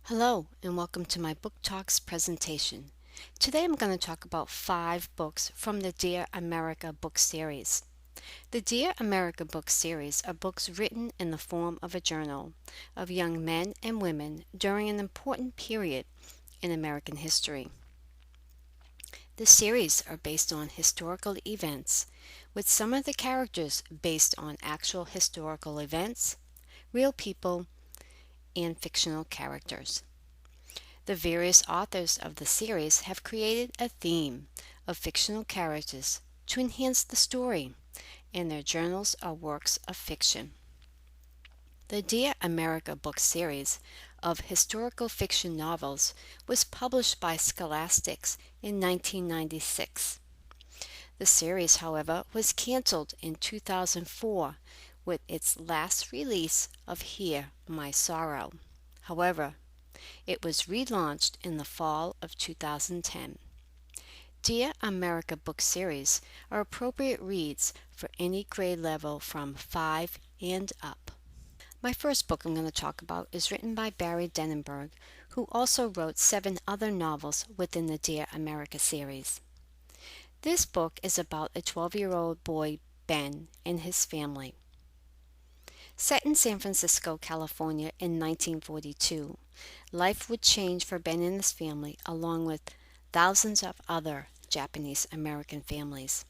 Hello and welcome to my Book Talks presentation. Today I'm going to talk about 5 books from the Dear America book series. The Dear America book series are books written in the form of a journal of young men and women during an important period in American history. The series are based on historical events, with some of the characters based on actual historical events, real people, and fictional characters. The various authors of the series have created a theme of fictional characters to enhance the story, and their journals are works of fiction. The Dear America book series of historical fiction novels was published by Scholastics in 1996. The series, however, was canceled in 2004 with its last release of Hear My Sorrow. However, it was relaunched in the fall of 2010. Dear America book series are appropriate reads for any grade level from 5 and up. My first book I'm going to talk about is written by Barry Denenberg, who also wrote 7 other novels within the Dear America series. This book is about a 12-year-old boy, Ben, and his family. Set in San Francisco, California in 1942, life would change for Ben and his family along with thousands of other Japanese American families.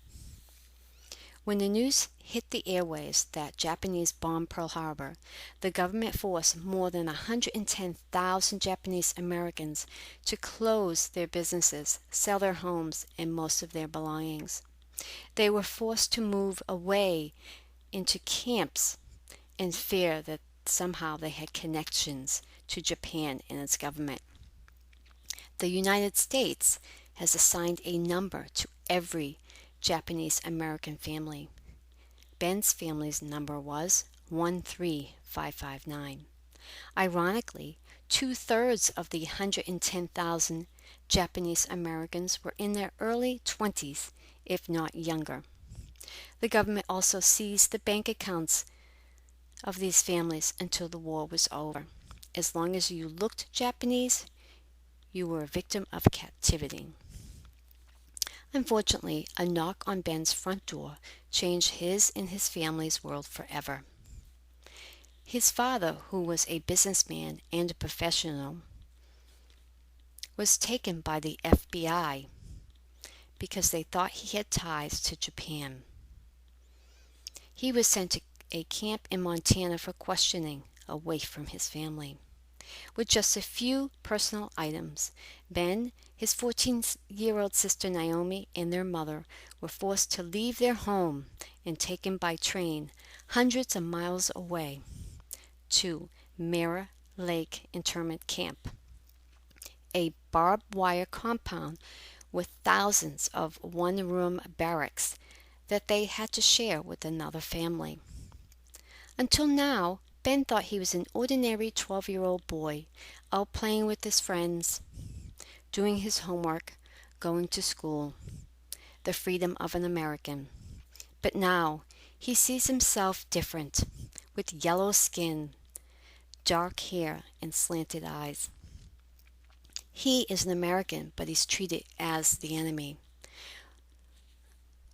When the news hit the airwaves that Japanese bombed Pearl Harbor, the government forced more than 110,000 Japanese Americans to close their businesses, sell their homes, and most of their belongings. They were forced to move away into camps in fear that somehow they had connections to Japan and its government. The United States has assigned a number to every Japanese American family. Ben's family's number was 13559. Ironically, 2/3 of the 110,000 Japanese Americans were in their early 20s, if not younger. The government also seized the bank accounts of these families until the war was over. As long as you looked Japanese, you were a victim of captivity. Unfortunately, a knock on Ben's front door changed his and his family's world forever. His father, who was a businessman and a professional, was taken by the FBI because they thought he had ties to Japan. He was sent to a camp in Montana for questioning, away from his family. With just a few personal items, Ben, his 14-year-old sister Naomi, and their mother were forced to leave their home and taken by train hundreds of miles away to Mirror Lake Internment Camp, a barbed wire compound with thousands of one-room barracks that they had to share with another family. Until now, Ben thought he was an ordinary 12-year-old boy, out playing with his friends, doing his homework, going to school, the freedom of an American. But now, he sees himself different, with yellow skin, dark hair, and slanted eyes. He is an American, but he's treated as the enemy.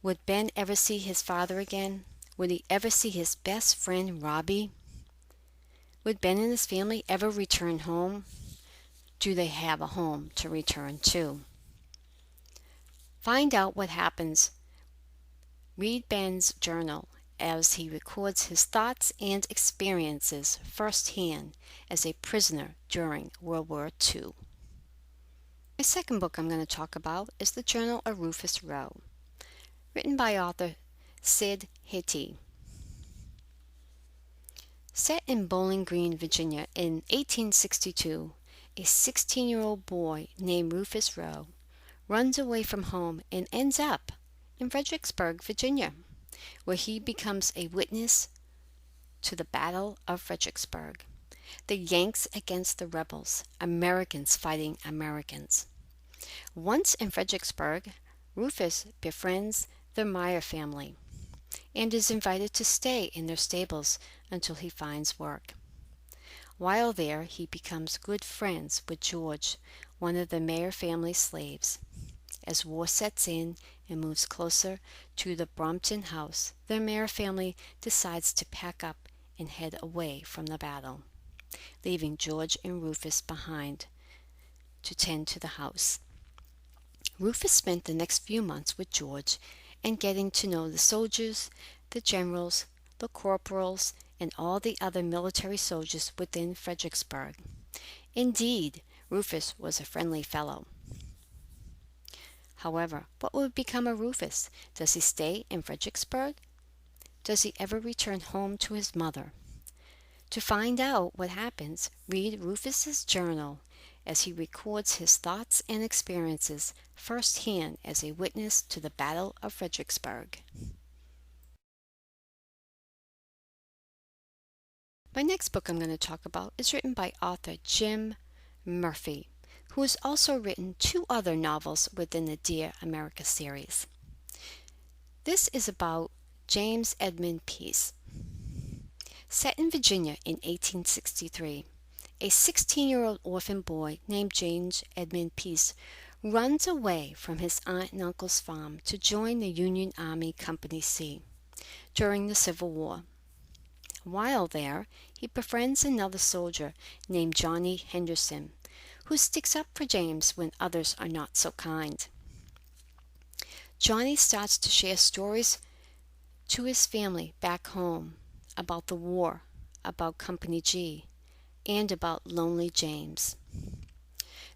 Would Ben ever see his father again? Would he ever see his best friend, Robbie? Would Ben and his family ever return home? Do they have a home to return to? Find out what happens. Read Ben's journal as he records his thoughts and experiences firsthand as a prisoner during World War II. My second book I'm going to talk about is The Journal of Rufus Rowe, written by author Sid Hittey. Set in Bowling Green, Virginia in 1862, a 16-year-old boy named Rufus Rowe runs away from home and ends up in Fredericksburg, Virginia, where he becomes a witness to the Battle of Fredericksburg, the Yanks against the rebels, Americans fighting Americans. Once in Fredericksburg, Rufus befriends the Meyer family and is invited to stay in their stables until he finds work. While there, he becomes good friends with George, one of the Mayer family slaves. As war sets in and moves closer to the Brompton house, the Mayer family decides to pack up and head away from the battle, leaving George and Rufus behind to tend to the house. Rufus spent the next few months with George and getting to know the soldiers, the generals, the corporals, and all the other military soldiers within Fredericksburg. Indeed, Rufus was a friendly fellow. However, what will become of Rufus? Does he stay in Fredericksburg? Does he ever return home to his mother? To find out what happens, read Rufus's journal as he records his thoughts and experiences firsthand as a witness to the Battle of Fredericksburg. My next book I'm going to talk about is written by author Jim Murphy, who has also written 2 other novels within the Dear America series. This is about James Edmund Peace. Set in Virginia in 1863, a 16-year-old orphan boy named James Edmund Peace runs away from his aunt and uncle's farm to join the Union Army Company C during the Civil War. While there, he befriends another soldier named Johnny Henderson, who sticks up for James when others are not so kind. Johnny starts to share stories to his family back home about the war, about Company G, and about Lonely James.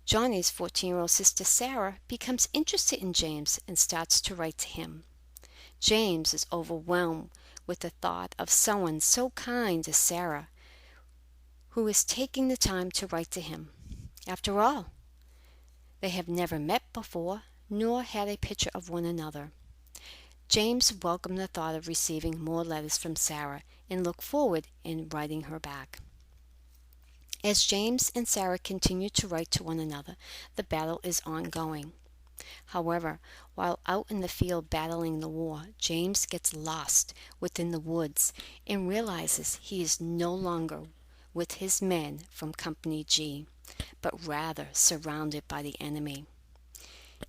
Johnny's 14-year-old sister Sarah becomes interested in James and starts to write to him. James is overwhelmed with the thought of someone so kind as Sarah, who is taking the time to write to him. After all, they have never met before, nor had a picture of one another. James welcomed the thought of receiving more letters from Sarah and looked forward in writing her back. As James and Sarah continue to write to one another, the battle is ongoing. However, while out in the field battling the war, James gets lost within the woods and realizes he is no longer with his men from Company G, but rather surrounded by the enemy.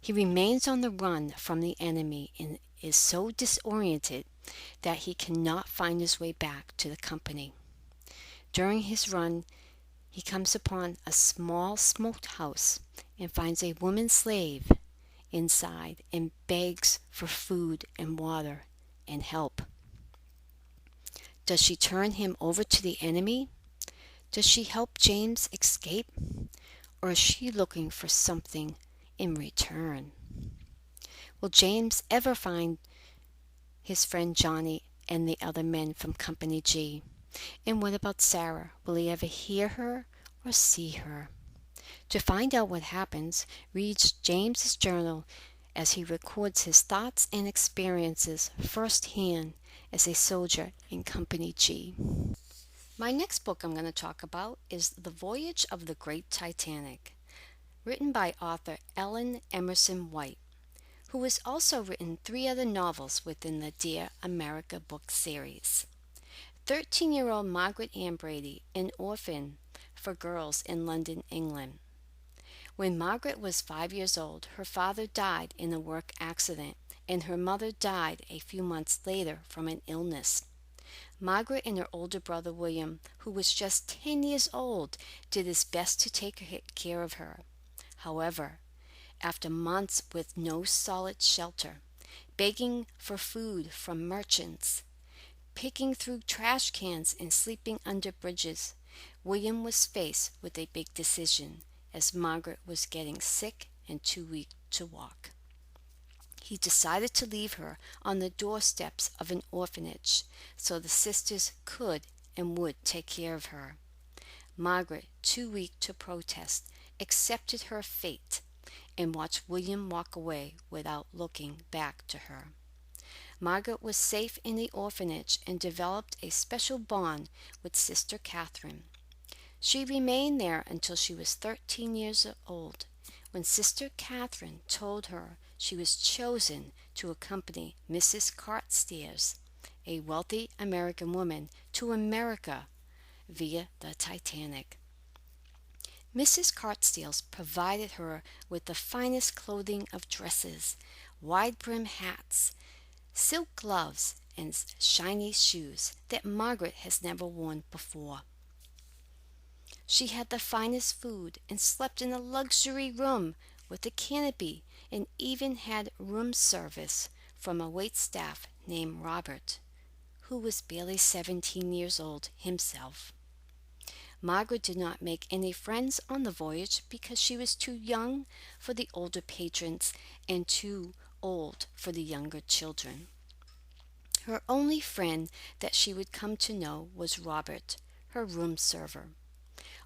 He remains on the run from the enemy and is so disoriented that he cannot find his way back to the company. During his run, he comes upon a small smoked house and finds a woman slave inside and begs for food and water and help. Does she turn him over to the enemy? Does she help James escape? Or is she looking for something in return? Will James ever find his friend Johnny and the other men from Company G? And what about Sarah? Will he ever hear her or see her? To find out what happens, read James's journal as he records his thoughts and experiences firsthand as a soldier in Company G. My next book I'm going to talk about is The Voyage of the Great Titanic, written by author Ellen Emerson White, who has also written 3 other novels within the Dear America book series. 13-year-old Margaret Ann Brady, an orphan for girls in London, England. When Margaret was 5 years old, her father died in a work accident, and her mother died a few months later from an illness. Margaret and her older brother William, who was just 10 years old, did his best to take care of her. However, after months with no solid shelter, begging for food from merchants, picking through trash cans and sleeping under bridges, William was faced with a big decision as Margaret was getting sick and too weak to walk. He decided to leave her on the doorsteps of an orphanage so the sisters could and would take care of her. Margaret, too weak to protest, accepted her fate and watched William walk away without looking back to her. Margaret was safe in the orphanage and developed a special bond with Sister Catherine. She remained there until she was 13 years old, when Sister Catherine told her she was chosen to accompany Mrs. Carstairs, a wealthy American woman, to America via the Titanic. Mrs. Cartsteels provided her with the finest clothing of dresses, wide-brim hats, silk gloves, and shiny shoes that Margaret has never worn before. She had the finest food and slept in a luxury room with a canopy and even had room service from a waitstaff named Robert, who was barely 17 years old himself. Margaret did not make any friends on the voyage because she was too young for the older patrons and too old for the younger children. Her only friend that she would come to know was Robert, her room server.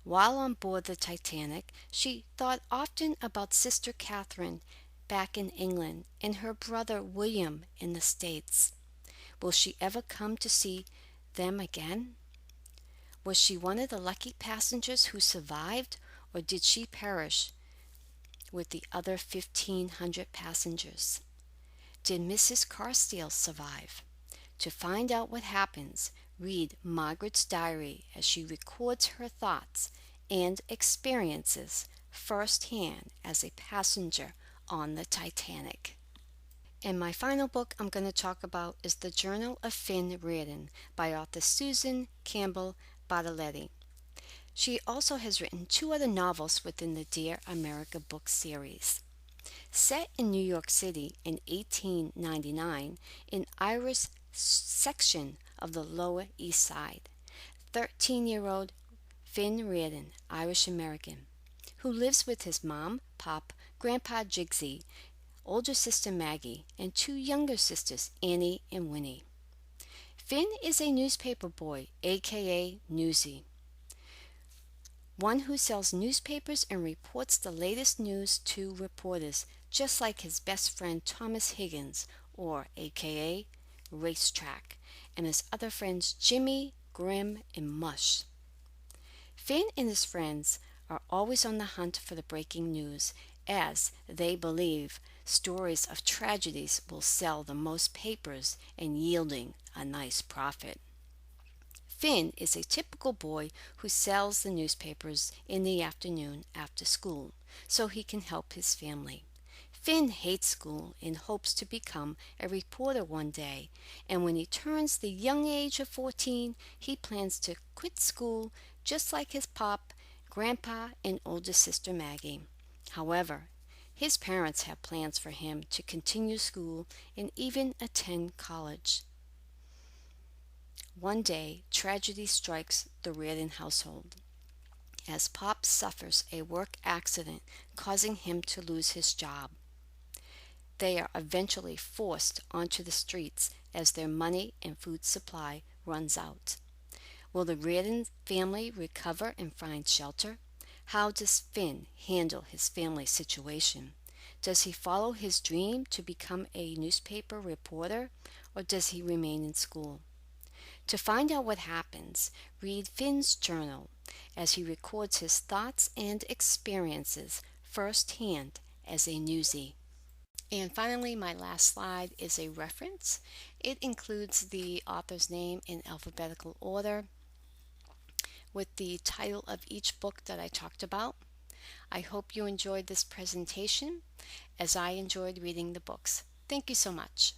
While on board the Titanic, she thought often about Sister Catherine back in England and her brother William in the States. Will she ever come to see them again? Was she one of the lucky passengers who survived, or did she perish with the other 1,500 passengers? Did Mrs. Carstairs survive? To find out what happens, read Margaret's diary as she records her thoughts and experiences firsthand as a passenger on the Titanic. And my final book I'm going to talk about is The Journal of Finn Reardon by author Susan Campbell Bartoletti. She also has written 2 other novels within the Dear America book series. Set in New York City in 1899, in Irish section of the Lower East Side, 13-year-old Finn Reardon, Irish American, who lives with his mom, pop, grandpa Jigsy, older sister Maggie, and 2 younger sisters, Annie and Winnie. Finn is a newspaper boy, aka Newsy, one who sells newspapers and reports the latest news to reporters, just like his best friend Thomas Higgins, or aka Racetrack, and his other friends Jimmy, Grim, and Mush. Finn and his friends are always on the hunt for the breaking news, as they believe stories of tragedies will sell the most papers and yielding a nice profit. Finn is a typical boy who sells the newspapers in the afternoon after school so he can help his family. Finn hates school and hopes to become a reporter one day, and when he turns the young age of 14, he plans to quit school just like his pop, grandpa, and older sister Maggie. However, his parents have plans for him to continue school and even attend college. One day, tragedy strikes the Reardon household as Pop suffers a work accident causing him to lose his job. They are eventually forced onto the streets as their money and food supply runs out. Will the Reardon family recover and find shelter? How does Finn handle his family situation? Does he follow his dream to become a newspaper reporter, or does he remain in school? To find out what happens, read Finn's journal as he records his thoughts and experiences firsthand as a newsie. And finally, my last slide is a reference. It includes the author's name in alphabetical order with the title of each book that I talked about. I hope you enjoyed this presentation as I enjoyed reading the books. Thank you so much.